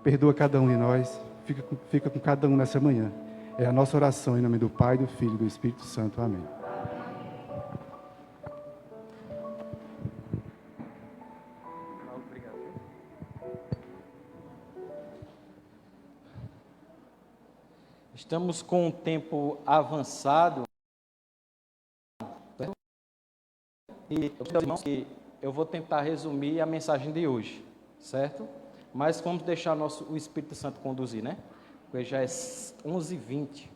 Perdoa cada um de nós, fica com cada um nessa manhã. É a nossa oração em nome do Pai, do Filho e do Espírito Santo. Amém. Estamos com um tempo avançado e eu vou tentar resumir a mensagem de hoje, certo? Mas vamos deixar o Espírito Santo conduzir, né? Porque já é 11h20.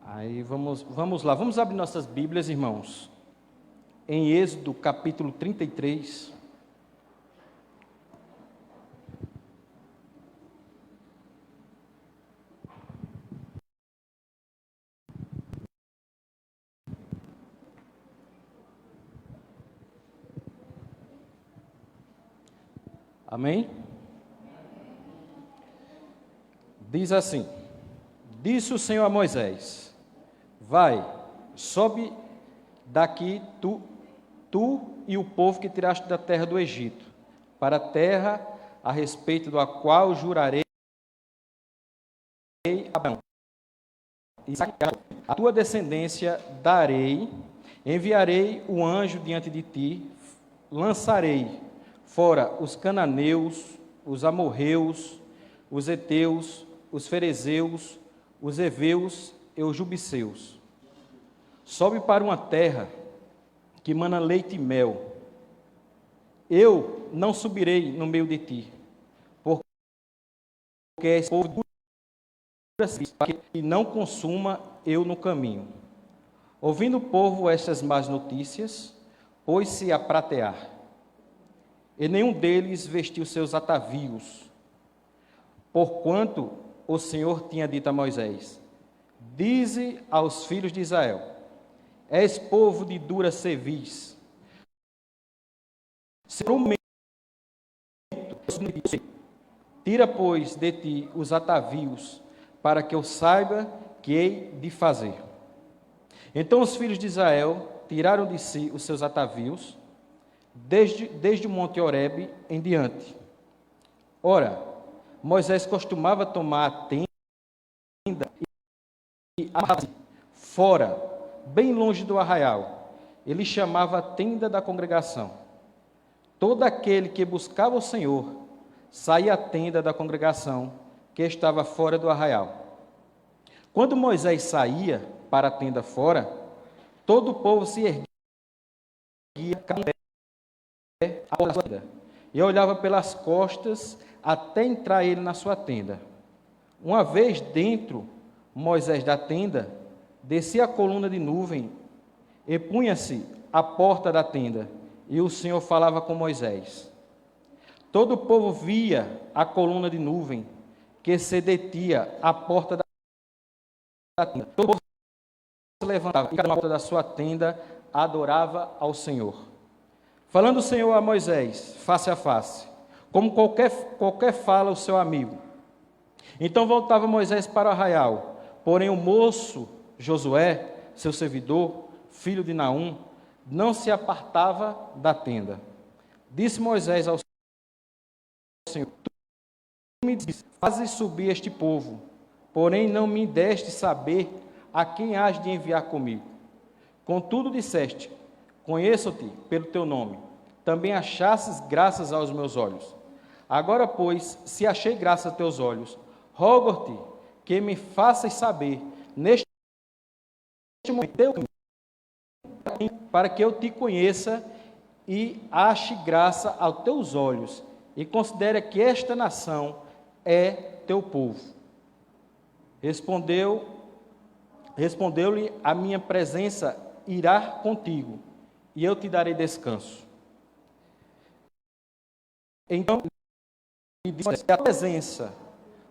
Aí vamos lá, vamos abrir nossas Bíblias, irmãos, em Êxodo capítulo 33. Amém? Diz assim: disse o Senhor a Moisés: vai, sobe daqui tu e o povo que tiraste da terra do Egito, para a terra a respeito da qual jurarei a Abraão, a tua descendência darei, enviarei o anjo diante de ti, lançarei fora os cananeus, os amorreus, os heteus, os ferezeus, os heveus e os jubiceus. Sobe para uma terra que mana leite e mel. Eu não subirei no meio de ti, porque és povo que não consuma eu no caminho. Ouvindo o povo estas más notícias, pôs-se a pratear, e nenhum deles vestiu seus atavios, porquanto o Senhor tinha dito a Moisés: dize aos filhos de Israel: és povo de dura cerviz, tira, pois, de ti os atavios, para que eu saiba que hei de fazer. Então os filhos de Israel tiraram de si os seus atavios, desde o monte Horebe em diante. Ora, Moisés costumava tomar a tenda e fora, bem longe do arraial. Ele chamava a tenda da congregação. Todo aquele que buscava o Senhor saía à tenda da congregação, que estava fora do arraial. Quando Moisés saía para a tenda fora, todo o povo se erguia e olhava pelas costas até entrar ele na sua tenda. Uma vez dentro, Moisés da tenda, descia a coluna de nuvem e punha-se à porta da tenda, e o Senhor falava com Moisés. Todo o povo via a coluna de nuvem que se detia à porta da tenda. Todo o povo se levantava e, à porta da sua tenda, adorava ao Senhor. Falando o Senhor a Moisés, face a face, como qualquer fala o seu amigo. Então voltava Moisés para o arraial, porém o moço Josué, seu servidor, filho de Naum, não se apartava da tenda. Disse Moisés ao Senhor: tu me dizes, fazes subir este povo, porém não me deste saber a quem hás de enviar comigo. Contudo disseste: conheço-te pelo teu nome, também achastes graças aos meus olhos. Agora, pois, se achei graça a teus olhos, rogo-te que me faças saber, neste momento, para que eu te conheça e ache graça aos teus olhos, e considere que esta nação é teu povo. Respondeu-lhe: a minha presença irá contigo, e eu te darei descanso. Então, disse: a presença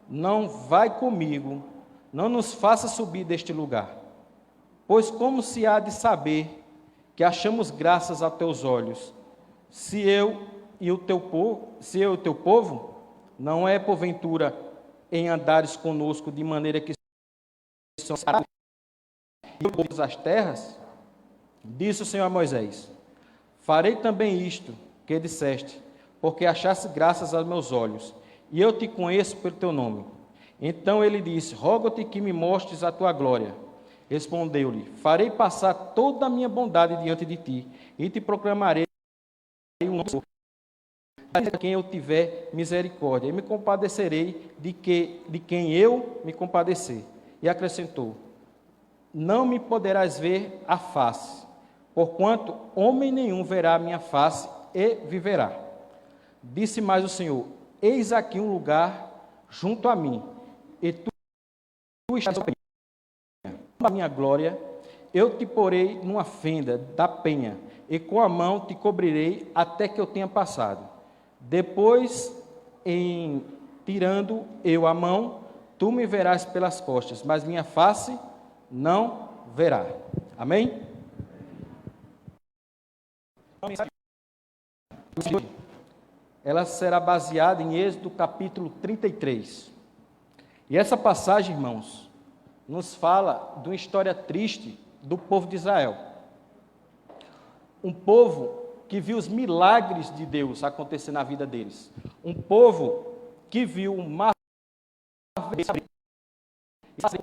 não vai comigo, não nos faça subir deste lugar. Pois como se há de saber que achamos graças a teus olhos, se eu e o teu povo, não é porventura em andares conosco de maneira que são e as terras? Disse o Senhor a Moisés: farei também isto que disseste, porque achaste graças aos meus olhos, e eu te conheço pelo teu nome. Então ele disse: rogo-te que me mostres a tua glória. Respondeu-lhe: farei passar toda a minha bondade diante de ti, e te proclamarei um nome de quem eu tiver misericórdia, e me compadecerei de quem eu me compadecer. E acrescentou: não me poderás ver a face, porquanto homem nenhum verá a minha face e viverá. Disse mais o Senhor: eis aqui um lugar junto a mim, e tu estás a minha glória, eu te porei numa fenda da penha, e com a mão te cobrirei até que eu tenha passado. Depois, em tirando eu a mão, tu me verás pelas costas, mas minha face não verá. Amém? Ela será baseada em Êxodo capítulo 33. E essa passagem, irmãos, nos fala de uma história triste do povo de Israel. Um povo que viu os milagres de Deus acontecer na vida deles. Um povo que viu o mar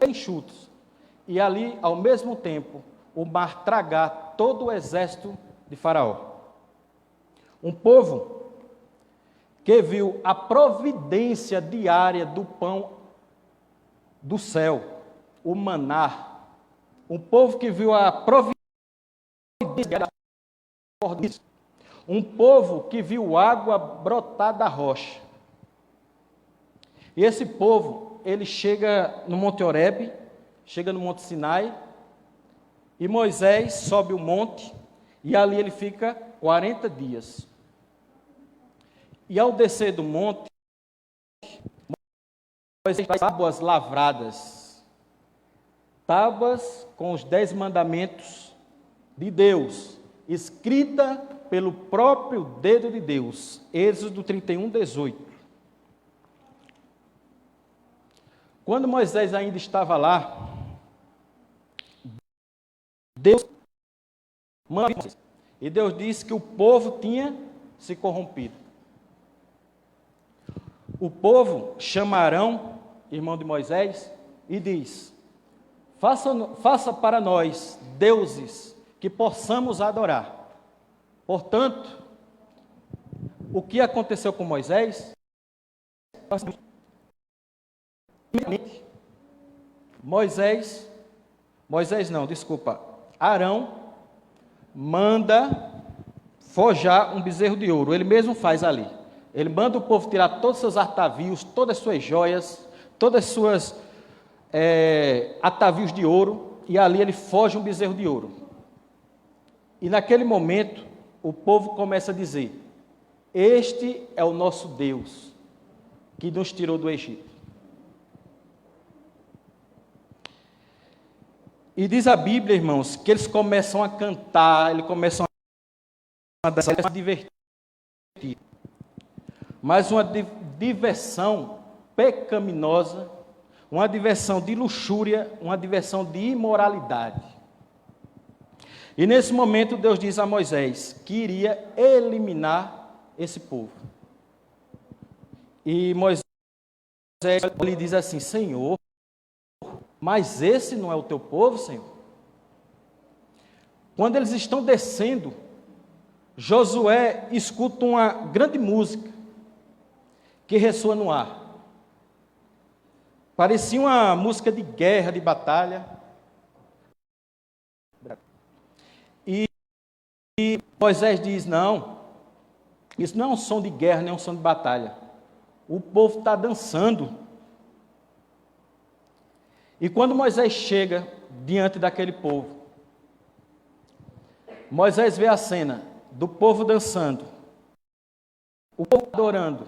enxutos. E ali, ao mesmo tempo, o mar tragar todo o exército de Faraó. Um povo que viu a providência diária do pão do céu, o maná. Um povo que viu a providência diária. Um povo que viu água brotar da rocha. E esse povo, ele chega no Monte Horebe, chega no Monte Sinai, e Moisés sobe o monte, e ali ele fica 40 dias. E ao descer do monte, Moisés faz tábuas lavradas, tábuas com os 10 mandamentos de Deus, escrita pelo próprio dedo de Deus. Êxodo 31, 18. Quando Moisés ainda estava lá, Deus mandou, e Deus disse que o povo tinha se corrompido. O povo chama Arão, irmão de Moisés, e diz: faça para nós deuses que possamos adorar. Portanto, o que aconteceu com Moisés? Arão manda forjar um bezerro de ouro. Ele mesmo faz ali. Ele manda o povo tirar todos os seus atavios, todas as suas joias, todas as suas atavios de ouro, e ali ele forja um bezerro de ouro. E naquele momento, o povo começa a dizer: este é o nosso Deus, que nos tirou do Egito. E diz a Bíblia, irmãos, que eles começam a cantar, eles começam a dançar, a divertir. Mas uma diversão pecaminosa, uma diversão de luxúria, uma diversão de imoralidade. E nesse momento Deus diz a Moisés que iria eliminar esse povo. E Moisés lhe diz assim: Senhor, mas esse não é o teu povo, Senhor? Quando eles estão descendo, Josué escuta uma grande música que ressoa no ar. Parecia uma música de guerra, de batalha. E Moisés diz: não, isso não é um som de guerra, nem é um som de batalha. O povo está dançando. E quando Moisés chega diante daquele povo, Moisés vê a cena do povo dançando, o povo adorando,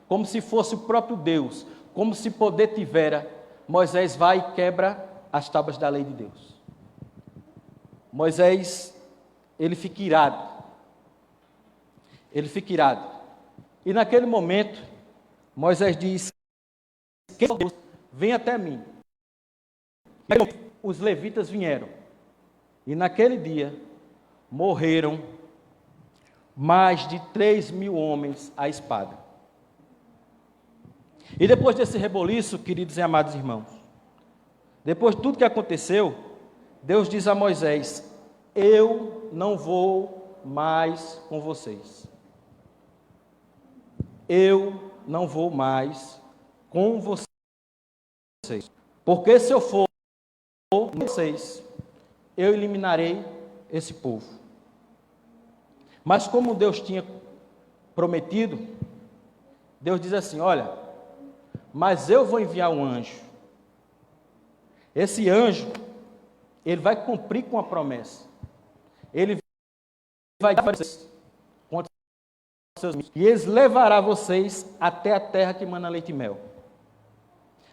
como se fosse o próprio Deus, como se poder tivera. Moisés vai e quebra as tábuas da lei de Deus. Moisés, ele fica irado. E naquele momento, Moisés diz: Deus, vem até mim. E os levitas vieram. E naquele dia, morreram mais de 3.000 homens à espada. E depois desse reboliço, queridos e amados irmãos, depois de tudo que aconteceu, Deus diz a Moisés: eu não vou mais com vocês. Eu não vou mais com vocês. Porque se eu for com vocês, eu eliminarei esse povo. Mas como Deus tinha prometido, Deus diz assim: olha, mas eu vou enviar um anjo. Esse anjo, ele vai cumprir com a promessa. Ele vai dar vocês contra seus inimigos, e eles levará vocês até a terra que mana leite e mel.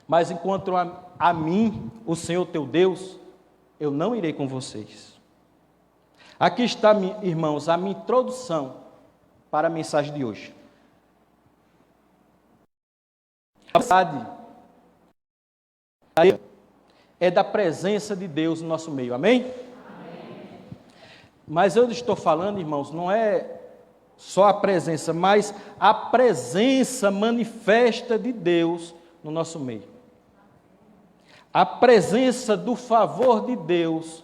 Mas enquanto a mim, o Senhor teu Deus, eu não irei com vocês. Aqui está, irmãos, a minha introdução para a mensagem de hoje. A verdade é da presença de Deus no nosso meio, amém? Amém. Mas eu estou falando, irmãos, não é só a presença, mas a presença manifesta de Deus no nosso meio. A presença do favor de Deus,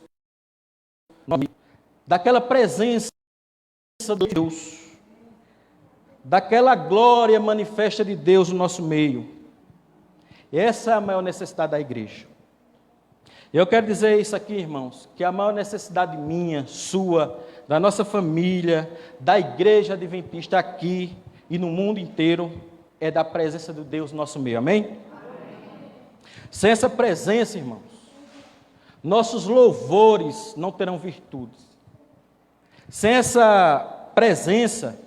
daquela presença de Deus, daquela glória manifesta de Deus no nosso meio. Essa é a maior necessidade da igreja. Eu quero dizer isso aqui, irmãos, que a maior necessidade minha, sua, da nossa família, da igreja adventista aqui e no mundo inteiro, é da presença de Deus no nosso meio, amém? Sem essa presença, irmãos, nossos louvores não terão virtudes. Sem essa presença,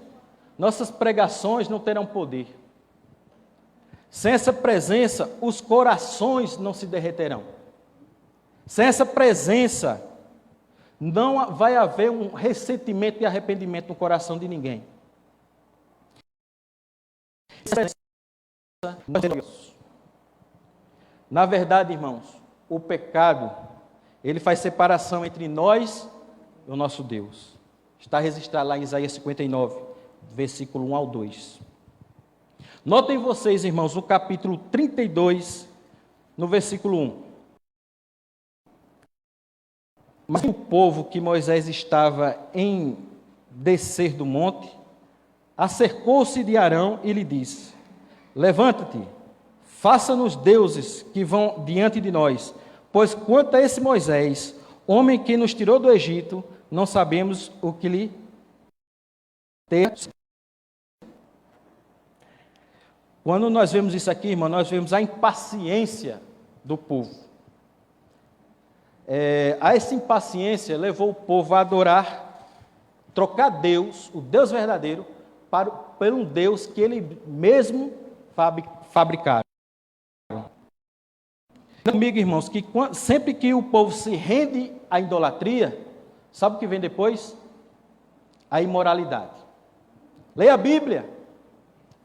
nossas pregações não terão poder. Sem essa presença, os corações não se derreterão. Sem essa presença, não vai haver um ressentimento e arrependimento no coração de ninguém. Na verdade, irmãos, o pecado, ele faz separação entre nós e o nosso Deus. Está registrado lá em Isaías 59, versículo 1 ao 2. Notem vocês, irmãos, no capítulo 32, no versículo 1. Mas o povo que Moisés estava em descer do monte, acercou-se de Arão e lhe disse: levanta-te, faça-nos deuses que vão diante de nós, pois quanto a esse Moisés, homem que nos tirou do Egito, não sabemos o que lhe tem. Quando nós vemos isso aqui, irmão, nós vemos a impaciência do povo. A essa impaciência levou o povo a adorar, trocar Deus, o Deus verdadeiro, por um Deus que ele mesmo fabricaram. Comigo, irmãos, que sempre que o povo se rende à idolatria, sabe o que vem depois? A imoralidade. Leia a Bíblia.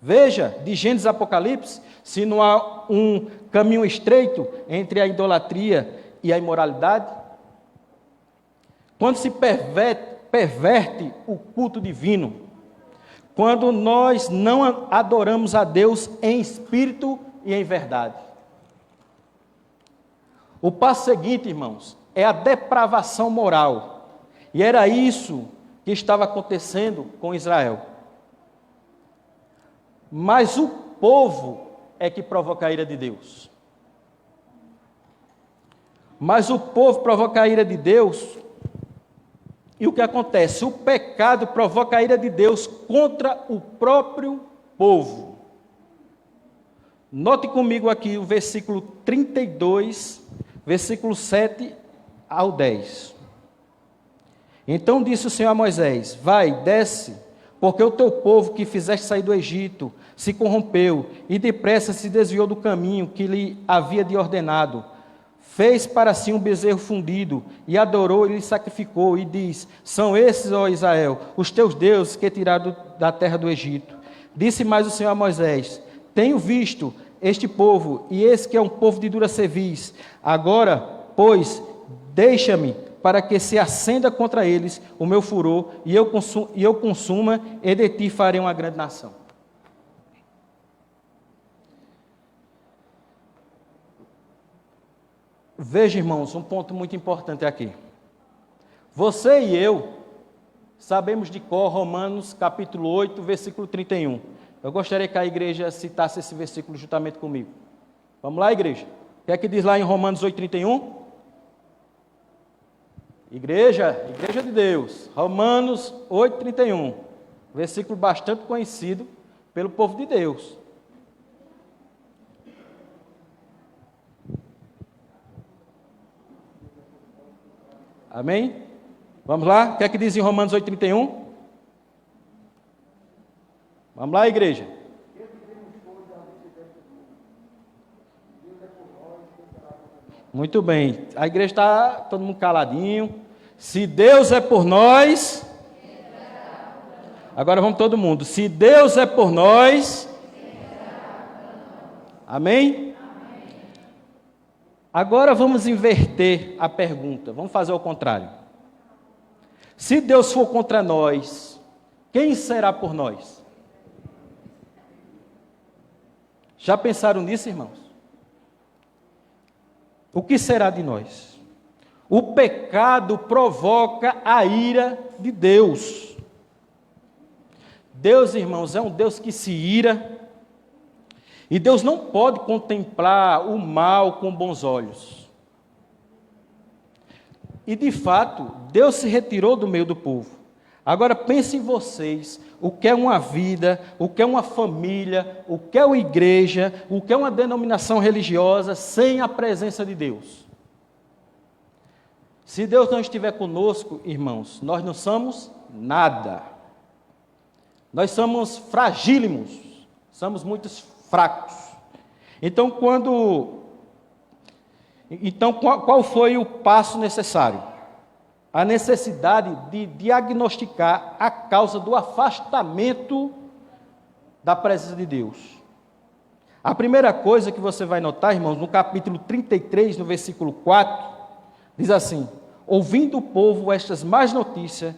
Veja, de Gênesis a Apocalipse, se não há um caminho estreito entre a idolatria e a imoralidade. Quando se perverte o culto divino, quando nós não adoramos a Deus em espírito e em verdade. O passo seguinte, irmãos, é a depravação moral. E era isso que estava acontecendo com Israel. Mas o povo é que provoca a ira de Deus. Mas o povo provoca a ira de Deus. E o que acontece? O pecado provoca a ira de Deus contra o próprio povo. Note comigo aqui o versículo 32, versículo 7 ao 10. Então disse o Senhor a Moisés: vai, desce, porque o teu povo que fizeste sair do Egito se corrompeu e depressa se desviou do caminho que lhe havia de ordenado. Fez para si um bezerro fundido e adorou e lhe sacrificou e diz: são esses, ó Israel, os teus deuses que tiraram da terra do Egito. Disse mais o Senhor a Moisés: tenho visto este povo, e esse que é um povo de dura cerviz. Agora, pois, deixa-me para que se acenda contra eles o meu furor, e eu consuma, e de ti farei uma grande nação. Veja, irmãos, um ponto muito importante aqui. Você e eu sabemos de cor Romanos capítulo 8, versículo 31. Eu gostaria que a igreja citasse esse versículo juntamente comigo. Vamos lá, igreja? O que é que diz lá em Romanos 8, 31? Igreja de Deus. Romanos 8, 31. Versículo bastante conhecido pelo povo de Deus. Amém? Vamos lá? O que é que diz em Romanos 8, 31? Vamos lá, igreja. Muito bem. A igreja está todo mundo caladinho. Se Deus é por nós... Agora vamos todo mundo. Se Deus é por nós... Amém? Agora vamos inverter a pergunta. Vamos fazer ao contrário. Se Deus for contra nós, quem será por nós? Já pensaram nisso, irmãos? O que será de nós? O pecado provoca a ira de Deus. Deus, irmãos, é um Deus que se ira. E Deus não pode contemplar o mal com bons olhos. E, de fato, Deus se retirou do meio do povo. Agora, pensem vocês, o que é uma vida, o que é uma família, o que é uma igreja, o que é uma denominação religiosa sem a presença de Deus. Se Deus não estiver conosco, irmãos, nós não somos nada. Nós somos fragílimos, somos muito fracos. Então, qual foi o passo necessário? A necessidade de diagnosticar a causa do afastamento da presença de Deus. A primeira coisa que você vai notar, irmãos, no capítulo 33, no versículo 4, diz assim: ouvindo o povo estas más notícias,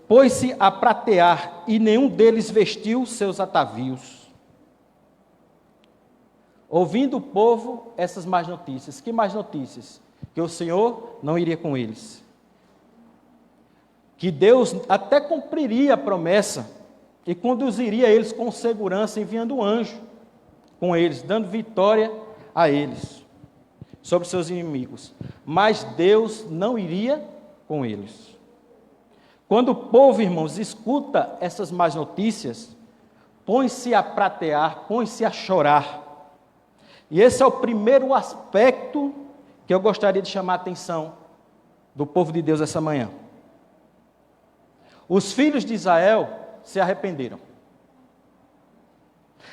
pôs-se a pratear, e nenhum deles vestiu seus atavios. Ouvindo o povo essas más notícias. Que más notícias? Que o Senhor não iria com eles. Que Deus até cumpriria a promessa e conduziria eles com segurança, enviando um anjo com eles, dando vitória a eles sobre seus inimigos. Mas Deus não iria com eles. Quando o povo, irmãos, escuta essas más notícias, põe-se a pratear, põe-se a chorar. E esse é o primeiro aspecto que eu gostaria de chamar a atenção do povo de Deus essa manhã. Os filhos de Israel se arrependeram.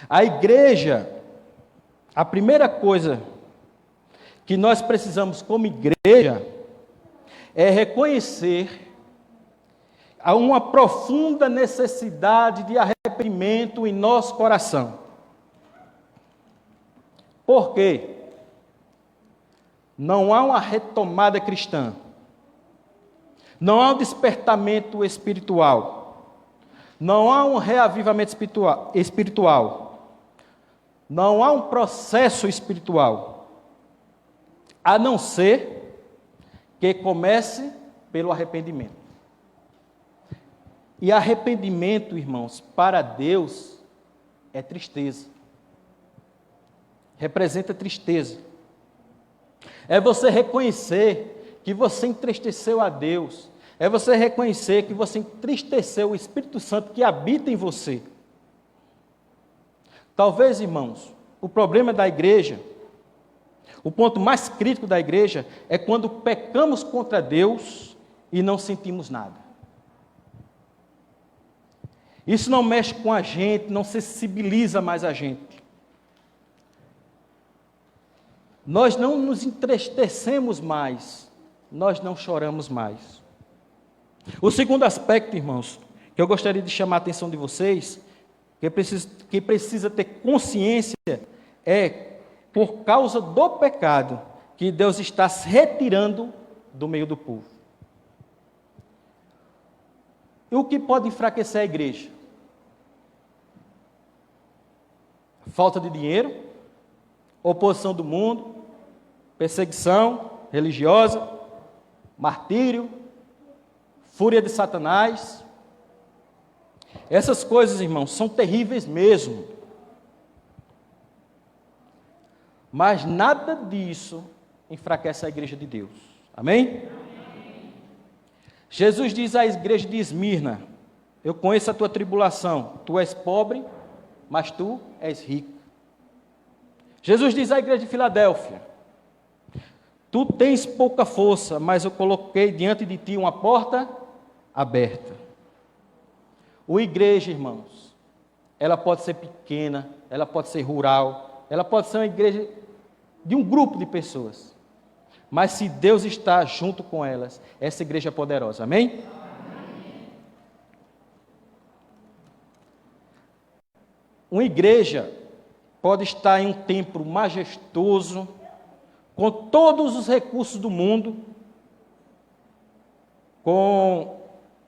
A igreja, a primeira coisa que nós precisamos como igreja é reconhecer uma profunda necessidade de arrependimento em nosso coração. Por quê? Não há uma retomada cristã. Não há um despertamento espiritual. Não há um reavivamento espiritual. Não há um processo espiritual. A não ser que comece pelo arrependimento. E arrependimento, irmãos, para Deus é tristeza. Representa tristeza. É você reconhecer que você entristeceu a Deus. É você reconhecer que você entristeceu o Espírito Santo que habita em você. Talvez, irmãos, o problema da igreja, o ponto mais crítico da igreja, é quando pecamos contra Deus e não sentimos nada. Isso não mexe com a gente, não sensibiliza mais a gente. Nós não nos entristecemos mais, nós não choramos mais. O segundo aspecto, irmãos, que eu gostaria de chamar a atenção de vocês, que precisa ter consciência, é por causa do pecado que Deus está se retirando do meio do povo. E o que pode enfraquecer a igreja? Falta de dinheiro, oposição do mundo, perseguição religiosa, martírio, fúria de Satanás. Essas coisas, irmãos, são terríveis mesmo. Mas nada disso enfraquece a igreja de Deus. Amém? Jesus diz à igreja de Esmirna: eu conheço a tua tribulação, tu és pobre, mas tu és rico. Jesus diz à igreja de Filadélfia: tu tens pouca força, mas eu coloquei diante de ti uma porta aberta. A igreja, irmãos, ela pode ser pequena, ela pode ser rural, ela pode ser uma igreja de um grupo de pessoas. Mas se Deus está junto com elas, essa igreja é poderosa. Amém? Amém. Uma igreja pode estar em um templo majestoso, com todos os recursos do mundo, com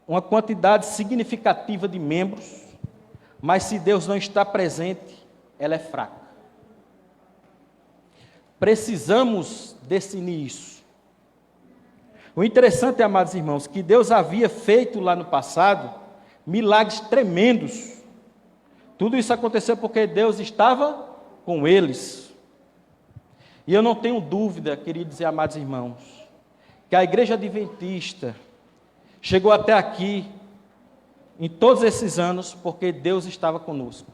uma quantidade significativa de membros, mas se Deus não está presente, ela é fraca. Precisamos definir isso. O interessante, amados irmãos, que Deus havia feito lá no passado milagres tremendos. Tudo isso aconteceu porque Deus estava com eles. E eu não tenho dúvida, queridos e amados irmãos, que a igreja adventista chegou até aqui em todos esses anos porque Deus estava conosco.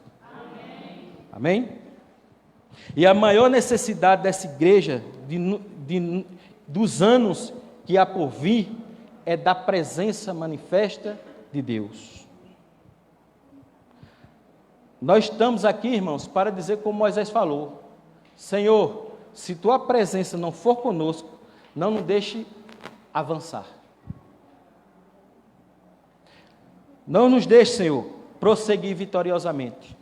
Amém? Amém? E a maior necessidade dessa igreja, dos anos que há por vir, é da presença manifesta de Deus. Nós estamos aqui, irmãos, para dizer como Moisés falou: Senhor, se tua presença não for conosco, não nos deixe avançar. Não nos deixe, Senhor, prosseguir vitoriosamente.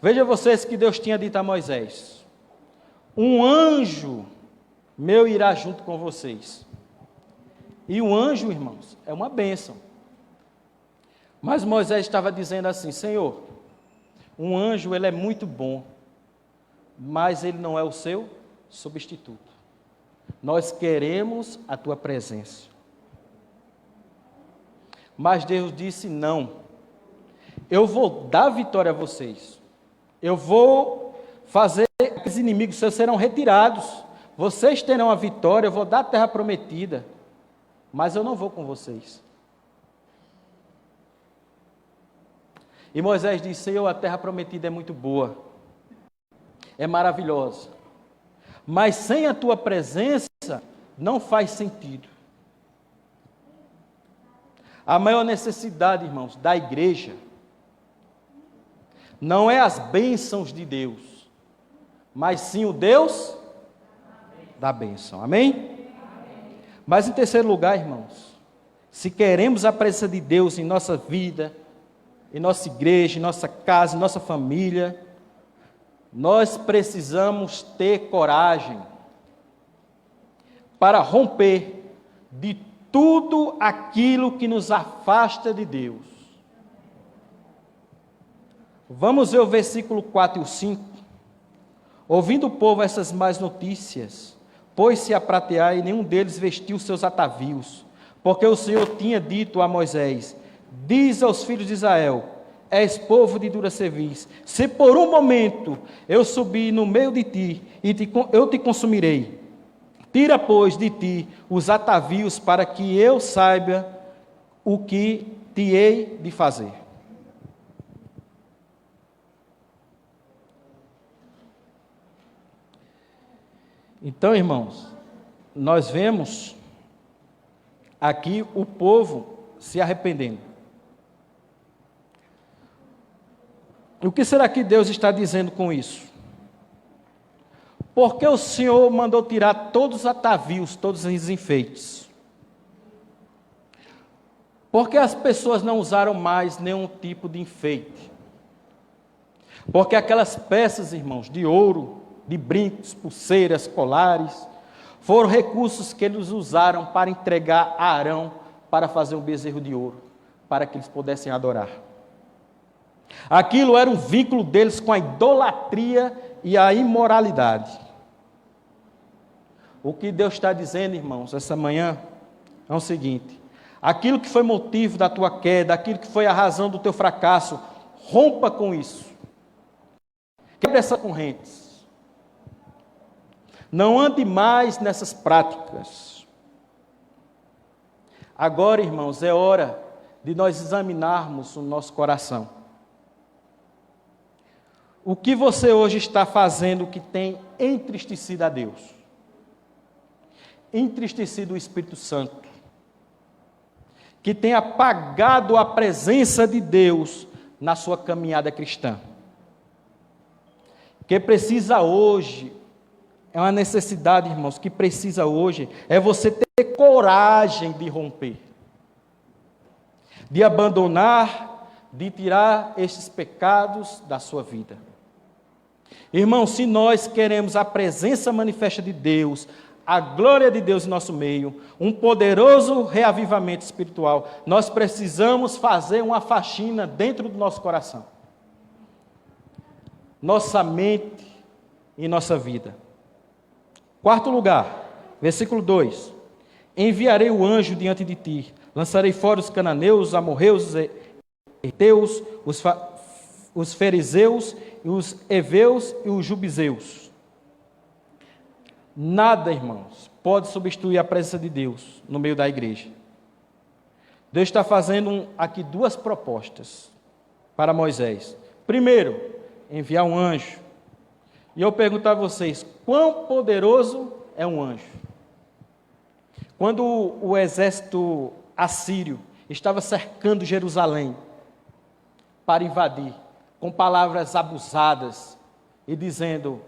Veja vocês que Deus tinha dito a Moisés: um anjo meu irá junto com vocês. E o anjo, irmãos, é uma bênção. Mas Moisés estava dizendo assim: Senhor, um anjo ele é muito bom, mas ele não é o seu substituto. Nós queremos a tua presença. Mas Deus disse: não, eu vou dar vitória a vocês. Eu vou fazer que os inimigos seus serão retirados. Vocês terão a vitória, eu vou dar a terra prometida. Mas eu não vou com vocês. E Moisés disse: Senhor, a terra prometida é muito boa, é maravilhosa. Mas sem a tua presença não faz sentido. A maior necessidade, irmãos, da igreja não é as bênçãos de Deus, mas sim o Deus da bênção. Amém? Mas em terceiro lugar, irmãos, se queremos a presença de Deus em nossa vida, em nossa igreja, em nossa casa, em nossa família, nós precisamos ter coragem para romper de tudo aquilo que nos afasta de Deus. Vamos ver o versículo 4 e o 5. Ouvindo o povo essas más notícias, pôs-se a pratear e nenhum deles vestiu seus atavios, porque o Senhor tinha dito a Moisés: diz aos filhos de Israel: és povo de dura cerviz, se por um momento eu subir no meio de ti, eu te consumirei. Tira, pois, de ti os atavios, para que eu saiba o que te hei de fazer. Então, irmãos, nós vemos aqui o povo se arrependendo. O que será que Deus está dizendo com isso? Porque o Senhor mandou tirar todos os atavios, todos os enfeites? Porque as pessoas não usaram mais nenhum tipo de enfeite? Porque aquelas peças, irmãos, de ouro, de brincos, pulseiras, colares, Foram recursos que eles usaram para entregar a Arão para fazer um bezerro de ouro, para que eles pudessem adorar. Aquilo era um vínculo deles com a idolatria e a imoralidade. O que Deus está dizendo, irmãos, essa manhã é o seguinte: aquilo que foi motivo da tua queda, aquilo que foi a razão do teu fracasso, rompa com isso. Quebre essas correntes. Não ande mais nessas práticas. Agora, irmãos, é hora de nós examinarmos o nosso coração. O que você hoje está fazendo que tem entristecido a Deus? Entristecido o Espírito Santo? Que tem apagado a presença de Deus na sua caminhada cristã? Que precisa hoje, é uma necessidade, irmãos, que precisa hoje, é você ter coragem de romper, de abandonar, de tirar esses pecados da sua vida. Irmãos, se nós queremos a presença manifesta de Deus, a glória de Deus em nosso meio, um poderoso reavivamento espiritual, nós precisamos fazer uma faxina dentro do nosso coração, nossa mente e nossa vida. Quarto lugar, versículo 2: enviarei o anjo diante de ti, lançarei fora os cananeus, os amorreus, os heteus, os fariseus, os heveus e os jubizeus. Nada, irmãos, pode substituir a presença de Deus no meio da igreja. Deus está fazendo aqui duas propostas para Moisés. Primeiro, enviar um anjo. E eu pergunto a vocês, quão poderoso é um anjo? Quando o exército assírio estava cercando Jerusalém para invadir, com palavras abusadas e dizendo: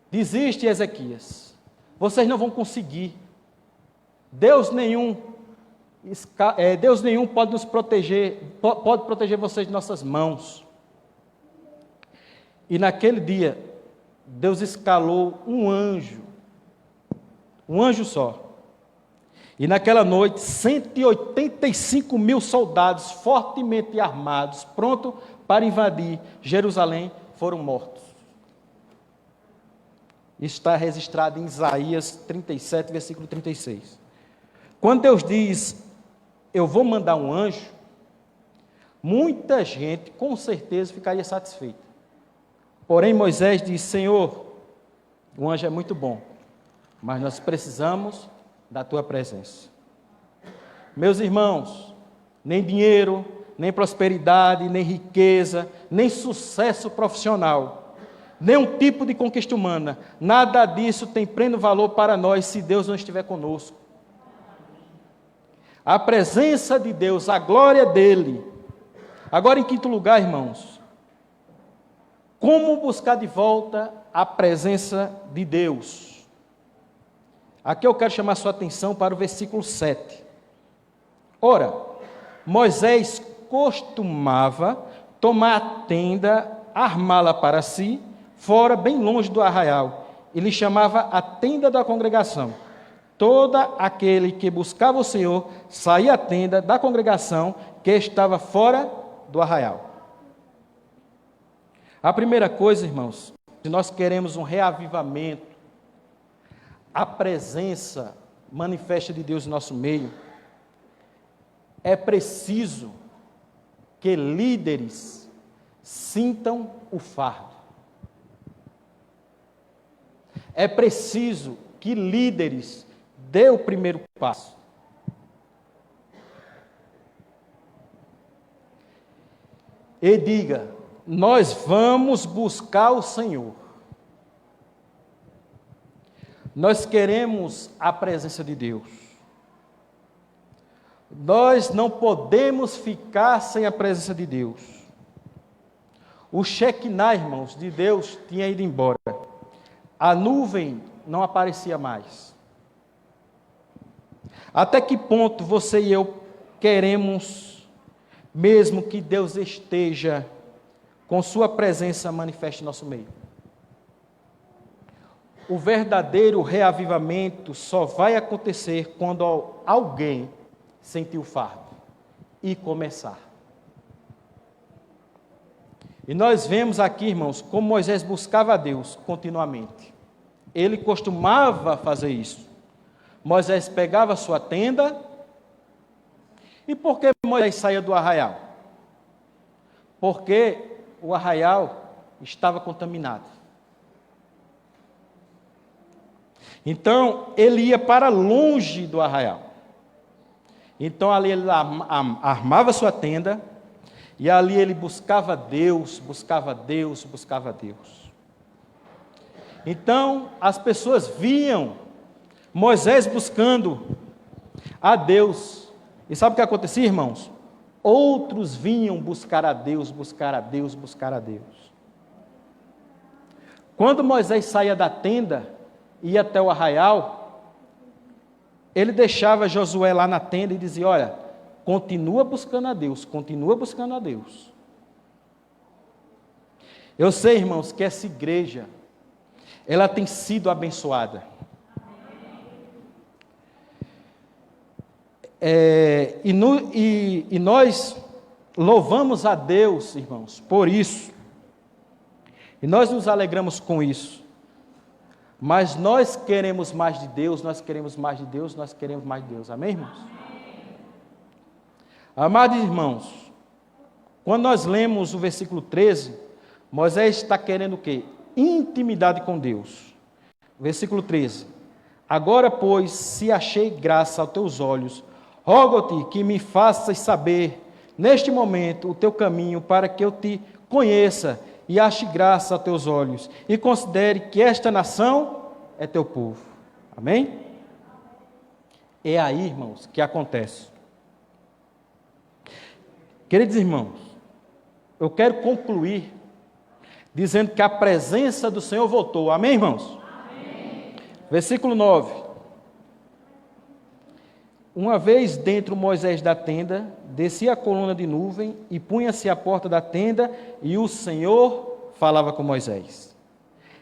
desiste, Ezequias, vocês não vão conseguir. Deus nenhum pode nos proteger, pode proteger vocês de nossas mãos. E naquele dia, Deus escalou um anjo só. E naquela noite, 185 mil soldados fortemente armados, prontos para invadir Jerusalém, foram mortos. Isso está registrado em Isaías 37, versículo 36. Quando Deus diz, eu vou mandar um anjo, muita gente, com certeza, ficaria satisfeita. Porém, Moisés diz, Senhor, o anjo é muito bom, mas nós precisamos da tua presença. Meus irmãos, nem dinheiro, nem prosperidade, nem riqueza, nem sucesso profissional, nenhum tipo de conquista humana, nada disso tem pleno valor para nós se Deus não estiver conosco. A presença de Deus, a glória dele. Agora, em quinto lugar, irmãos, como buscar de volta a presença de Deus? Aqui eu quero chamar sua atenção para o versículo 7. Ora, Moisés costumava tomar a tenda, armá-la para si, fora, bem longe do arraial. Ele chamava a tenda da congregação. Todo aquele que buscava o Senhor saía à tenda da congregação que estava fora do arraial. A primeira coisa, irmãos, se nós queremos um reavivamento, a presença manifesta de Deus em nosso meio, é preciso que líderes sintam o fardo. É preciso que líderes dê o primeiro passo. E diga, nós vamos buscar o Senhor. Nós queremos a presença de Deus. Nós não podemos ficar sem a presença de Deus. O Shekinah, irmãos, de Deus tinha ido embora. A nuvem não aparecia mais. Até que ponto você e eu queremos mesmo que Deus esteja com sua presença manifesta em nosso meio? o verdadeiro reavivamento só vai acontecer quando alguém sentir o fardo e começar. E nós vemos aqui, irmãos, como Moisés buscava a Deus continuamente. Ele costumava fazer isso. Moisés pegava a sua tenda. E por que Moisés saía do arraial? Porque o arraial estava contaminado. Então, ele ia para longe do arraial. Então, ali ele armava sua tenda, e ali ele buscava Deus, buscava Deus, buscava Deus. Então, as pessoas viam Moisés buscando a Deus. E sabe o que acontecia, irmãos? Outros vinham buscar a Deus, buscar a Deus, buscar a Deus. Quando Moisés saía da tenda, ia até o arraial, ele deixava Josué lá na tenda e dizia: olha, continua buscando a Deus, continua buscando a Deus. Eu sei, irmãos, que essa igreja, ela tem sido abençoada. E nós louvamos a Deus, irmãos, por isso. E nós nos alegramos com isso. Mas nós queremos mais de Deus, nós queremos mais de Deus, nós queremos mais de Deus. Amém, irmãos? Amados irmãos, quando nós lemos o versículo 13, Moisés está querendo o quê? Intimidade com Deus. Versículo 13. Agora, pois, se achei graça aos teus olhos, rogo-te que me faças saber, neste momento, o teu caminho, para que eu te conheça e ache graça aos teus olhos, e considere que esta nação é teu povo. Amém? É aí, irmãos, que acontece. Queridos irmãos, eu quero concluir dizendo que a presença do Senhor voltou. Amém, irmãos? Amém. Versículo 9. Uma vez dentro Moisés da tenda, descia a coluna de nuvem e punha-se à porta da tenda, e o Senhor falava com Moisés.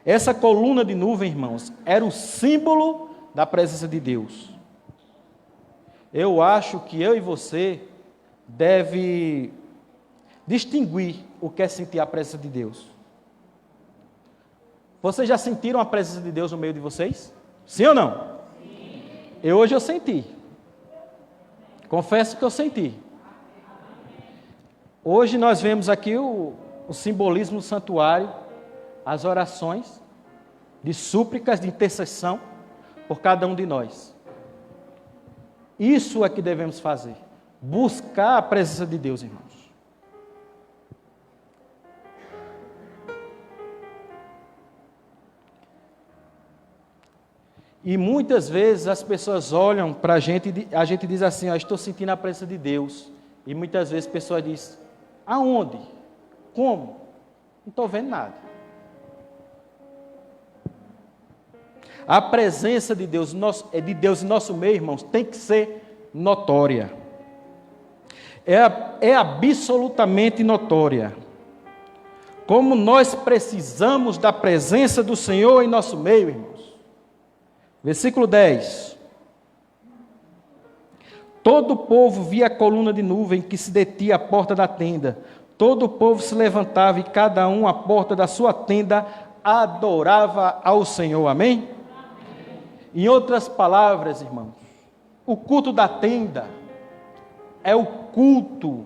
Essa coluna de nuvem, irmãos, era o símbolo da presença de Deus. Eu acho que eu e você deve distinguir o que é sentir a presença de Deus. Vocês já sentiram a presença de Deus no meio de vocês? Sim ou não? Sim. Hoje eu senti. Confesso que eu senti. Hoje nós vemos aqui o simbolismo do santuário, as orações de súplicas, de intercessão por cada um de nós. Isso é que devemos fazer. Buscar a presença de Deus, irmãos. E muitas vezes as pessoas olham para a gente diz assim: estou sentindo a presença de Deus. E muitas vezes a pessoa diz: aonde? Como? Não estou vendo nada. A presença de Deus em nosso meio, irmãos, tem que ser notória. É absolutamente notória. Como nós precisamos da presença do Senhor em nosso meio, irmãos. Versículo 10. Todo o povo via a coluna de nuvem que se detinha à porta da tenda. Todo o povo se levantava e cada um à porta da sua tenda adorava ao Senhor. Amém? Em outras palavras, irmãos, o culto da tenda é o culto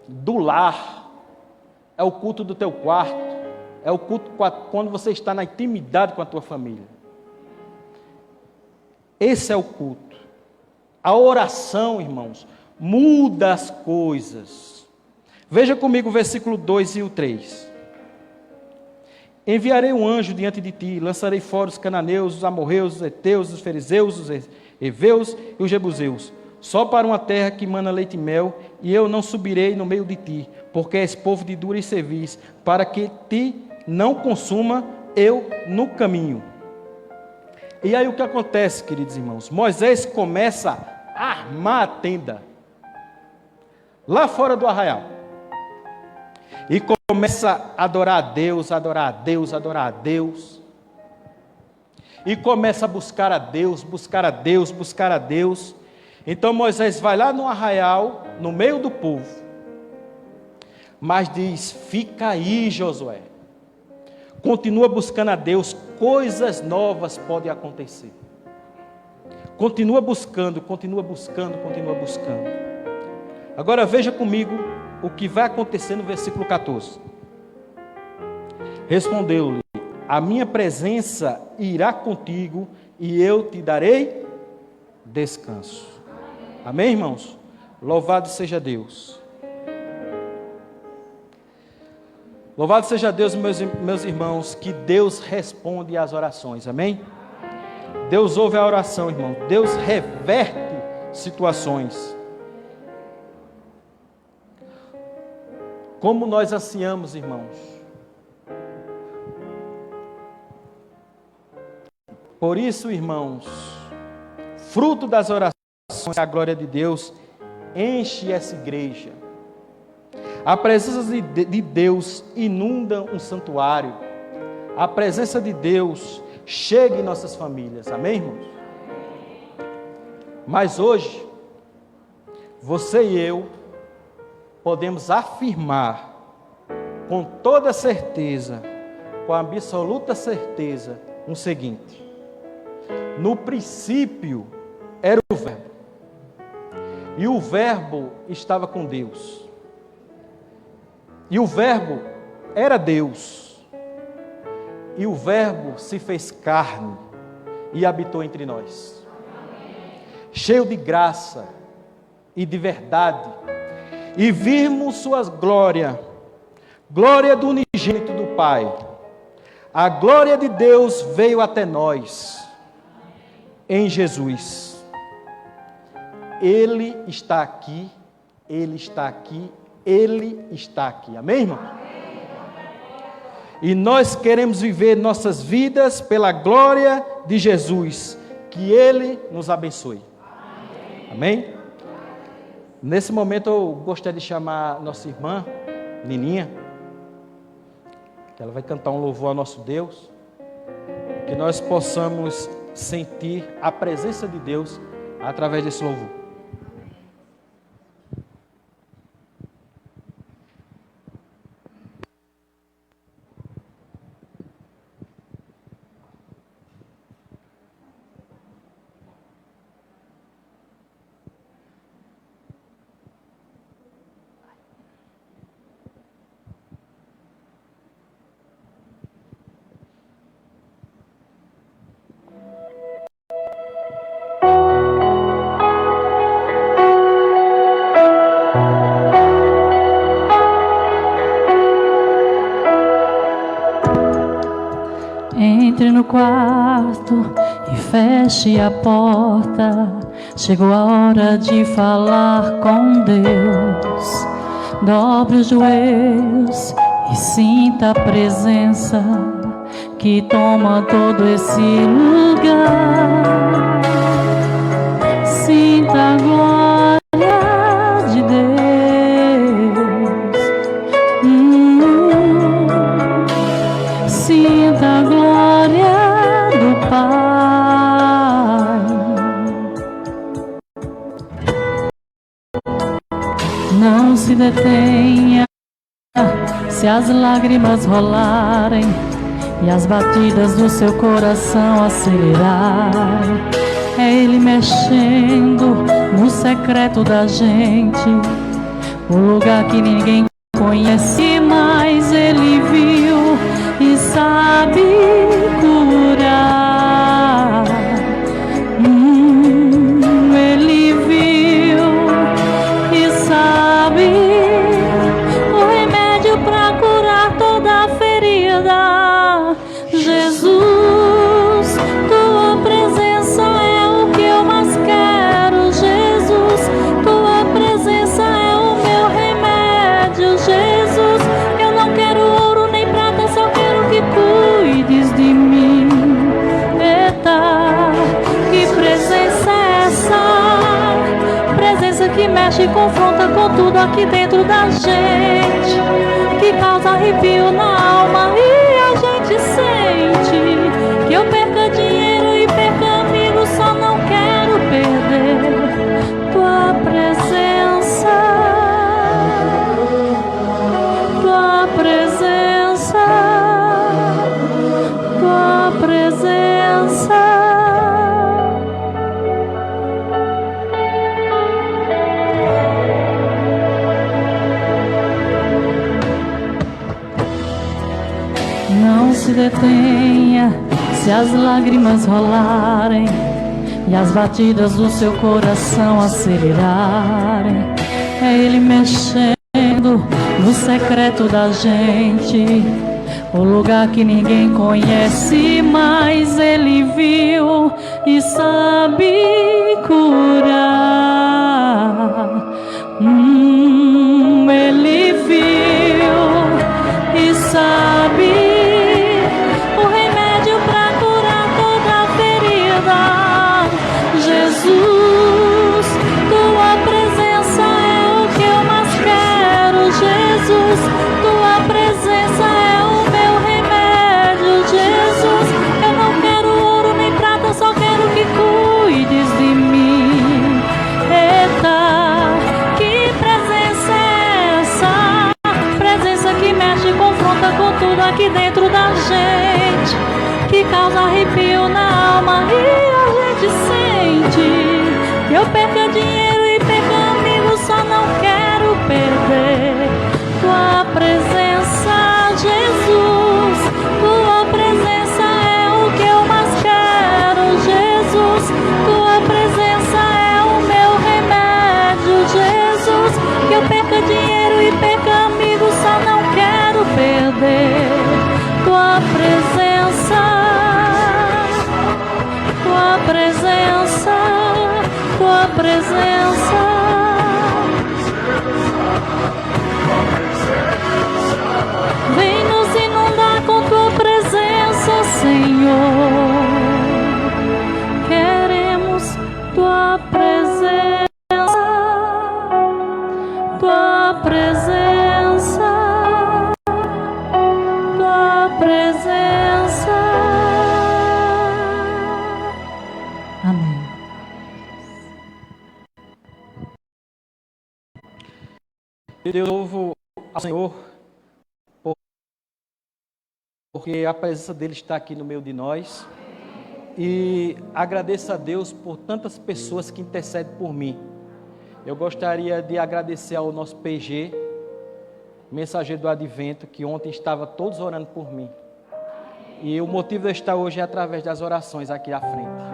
do lar, é o culto do teu quarto, é o culto quando você está na intimidade com a tua família. Esse é o culto. A oração, irmãos, muda as coisas. Veja comigo o versículo 2 e o 3. Enviarei um anjo diante de ti, lançarei fora os cananeus, os amorreus, os heteus, os fariseus, os heveus e os jebuseus, só para uma terra que mana leite e mel, e eu não subirei no meio de ti, porque és povo de dura cerviz, para que te não consuma eu no caminho. E aí o que acontece, queridos irmãos? Moisés começa a armar a tenda lá fora do arraial. E começa a adorar a Deus, adorar a Deus, adorar a Deus. e começa a buscar a Deus, buscar a Deus, buscar a Deus. Então Moisés vai lá no arraial, no meio do povo, mas diz: fica aí, Josué, continua buscando a Deus, coisas novas podem acontecer. Continua buscando, continua buscando, continua buscando. Agora veja comigo o que vai acontecer no versículo 14. Respondeu-lhe: a minha presença irá contigo e eu te darei descanso. Amém, irmãos? Louvado seja Deus. Louvado seja Deus, meus irmãos, que Deus responde às orações. Amém? Deus ouve a oração, irmão. Deus reverte situações. Como nós ansiamos, irmãos. Por isso, irmãos, fruto das orações, a glória de Deus enche essa igreja. A presença de Deus inunda um santuário. A presença de Deus chega em nossas famílias. Amém, irmãos? Mas hoje, você e eu podemos afirmar com toda certeza, com absoluta certeza, o seguinte: no princípio era o Verbo, e o Verbo estava com Deus, e o Verbo era Deus, e o Verbo se fez carne e habitou entre nós, cheio de graça e de verdade, e vimos sua glória, glória do unigênito do Pai. A glória de Deus veio até nós em Jesus. Ele está aqui, Ele está aqui, Ele está aqui. Amém, irmão? E nós queremos viver nossas vidas pela glória de Jesus. Que Ele nos abençoe. Amém? Nesse momento eu gostaria de chamar nossa irmã, Nininha, que ela vai cantar um louvor ao nosso Deus. Que nós possamos sentir a presença de Deus através desse louvor. Entre no quarto e feche a porta. Chegou a hora de falar com Deus. Dobre os joelhos e sinta a presença que toma todo esse lugar. Sinta a glória de Deus. Sinta a glória do Pai. Não se detenha se as lágrimas rolarem e as batidas do seu coração acelerarem. É Ele mexendo no secreto da gente, o lugar que ninguém conhece, mas Ele viu e sabe curar. Ele viu e sabe o remédio para curar toda a ferida. Jesus, tua presença é o que eu mais quero. Jesus, tua presença é o meu remédio. Jesus, eu não quero ouro nem prata, só quero que cuides de mim. Eita, que presença é essa? Presença que mexe e confronta com tudo aqui dentro da gente, que causa arrepio na alma e a gente sente que eu perca dinheiro presença, tua presença. Não se detenha se as lágrimas rolarem e as batidas do seu coração acelerarem. É Ele mexendo no secreto da gente, o lugar que ninguém conhece, mas Ele viu e sabe curar. Ele viu e sabe o remédio para curar toda ferida. Jesus, tua presença é o que eu mais quero. Jesus, tua presença é o meu remédio. Jesus, eu não quero ouro nem prata, só quero que cuides de mim. Eita, que presença é essa? Presença que mexe e confronta com tudo aqui dentro da gente, que causa arrepio na alma e a gente sente. Que eu perca dinheiro e perca amigos, só não quero perder tua presença. Jesus, tua presença é o que eu mais quero. Jesus, tua presença é o meu remédio. Jesus, que eu perca dinheiro e perca amigos, só não quero perder tua presença, tua presença, tua presença. Vem nos inundar com tua presença, Senhor. Queremos tua presença, tua presença, tua presença. Amém. Eu louvo ao Senhor porque a presença dele está aqui no meio de nós, e agradeço a Deus por tantas pessoas que intercedem por mim. Eu gostaria de agradecer ao nosso PG, mensageiro do Advento, que ontem estava todos orando por mim, e o motivo de eu estar hoje é através das orações aqui à frente.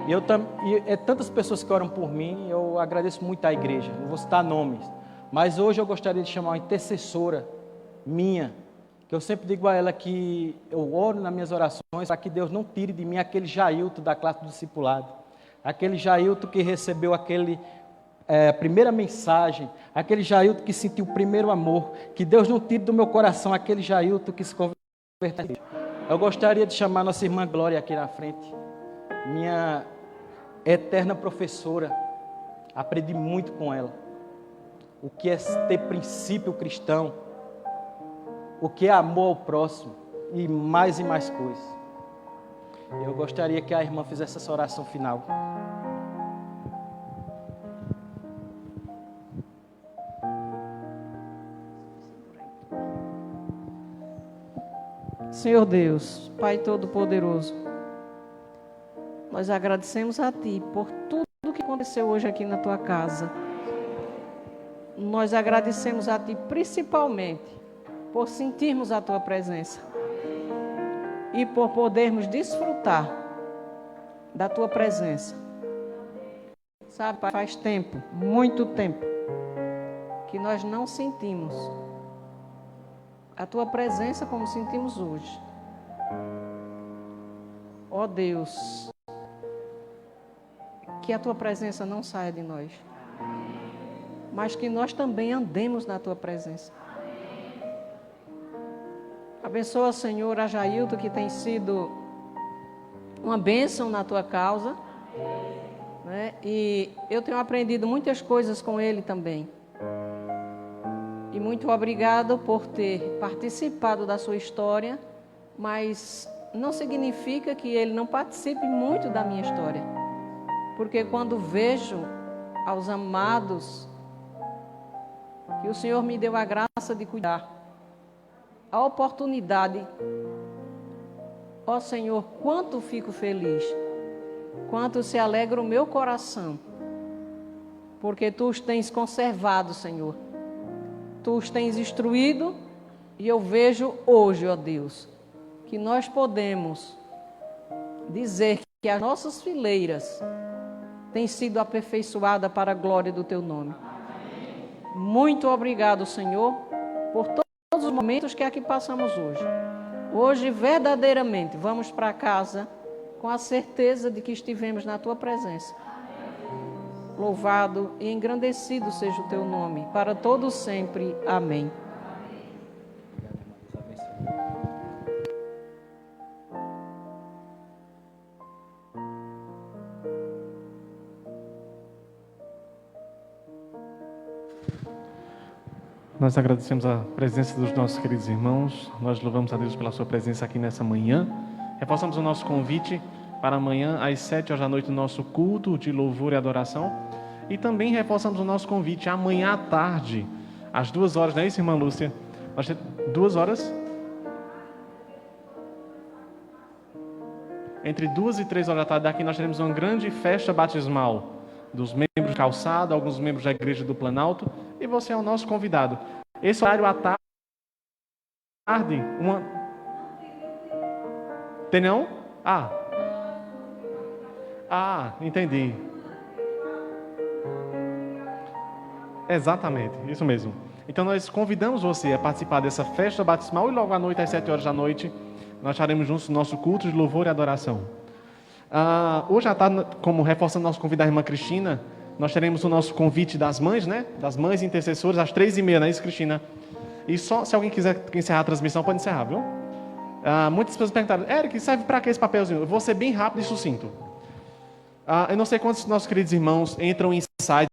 E tantas pessoas que oram por mim, eu agradeço muito à igreja, não vou citar nomes, mas hoje eu gostaria de chamar uma intercessora minha, que eu sempre digo a ela que eu oro nas minhas orações para que Deus não tire de mim aquele Jailton da classe do discipulado, aquele Jailton que recebeu aquele primeira mensagem, aquele Jailton que sentiu o primeiro amor, que Deus não tire do meu coração aquele Jailton que se converteu. Eu gostaria de chamar nossa irmã Glória aqui na frente, minha eterna professora, aprendi muito com ela, o que é ter princípio cristão, o que é amor ao próximo e mais coisas. Eu gostaria que a irmã fizesse essa oração final. Senhor Deus, Pai Todo-Poderoso, nós agradecemos a Ti por tudo que aconteceu hoje aqui na Tua casa. Nós agradecemos a Ti principalmente por sentirmos a Tua presença e por podermos desfrutar da Tua presença. Sabe, Pai, faz tempo, muito tempo, que nós não sentimos a Tua presença como sentimos hoje. Ó Deus, que a Tua presença não saia de nós, mas que nós também andemos na Tua presença. Abençoa, Senhor, a Jailton, que tem sido uma bênção na Tua causa, né? E eu tenho aprendido muitas coisas com ele também. E muito obrigado por ter participado da sua história, mas não significa que ele não participe muito da minha história. Porque quando vejo aos amados que o Senhor me deu a graça de cuidar, a oportunidade. Ó Senhor, quanto fico feliz, quanto se alegra o meu coração, porque Tu os tens conservado, Senhor. Tu os tens instruído e eu vejo hoje, ó Deus, que nós podemos dizer que as nossas fileiras têm sido aperfeiçoadas para a glória do Teu nome. Muito obrigado, Senhor, por todos os momentos que aqui passamos hoje. Hoje, verdadeiramente, vamos para casa com a certeza de que estivemos na Tua presença. Louvado e engrandecido seja o Teu nome, para todos sempre. Amém. Nós agradecemos a presença dos nossos queridos irmãos. Nós louvamos a Deus pela sua presença aqui nessa manhã. Reforçamos o nosso convite para amanhã às 7 horas da noite, o nosso culto de louvor e adoração. E também reforçamos o nosso convite amanhã à tarde, às 2 horas, não é isso, irmã Lúcia? 2 horas? Entre 2 e 3 horas da tarde, daqui nós teremos uma grande festa batismal dos membros de Calçada, alguns membros da Igreja do Planalto, e você é o nosso convidado. Esse horário à tarde, Tem não? Entendi. Exatamente, isso mesmo. Então nós convidamos você a participar dessa festa batismal e logo à noite, às 7 horas da noite, nós estaremos juntos no nosso culto de louvor e adoração. Hoje à tarde, como reforçando nosso convite da irmã Cristina, nós teremos o nosso convite das mães, né? Das mães intercessoras, às 3h30, não é isso, Cristina? E só, se alguém quiser encerrar a transmissão, pode encerrar, viu? Muitas pessoas perguntaram, Eric, serve para que esse papelzinho? Eu vou ser bem rápido e sucinto. Eu não sei quantos nossos queridos irmãos entram em sites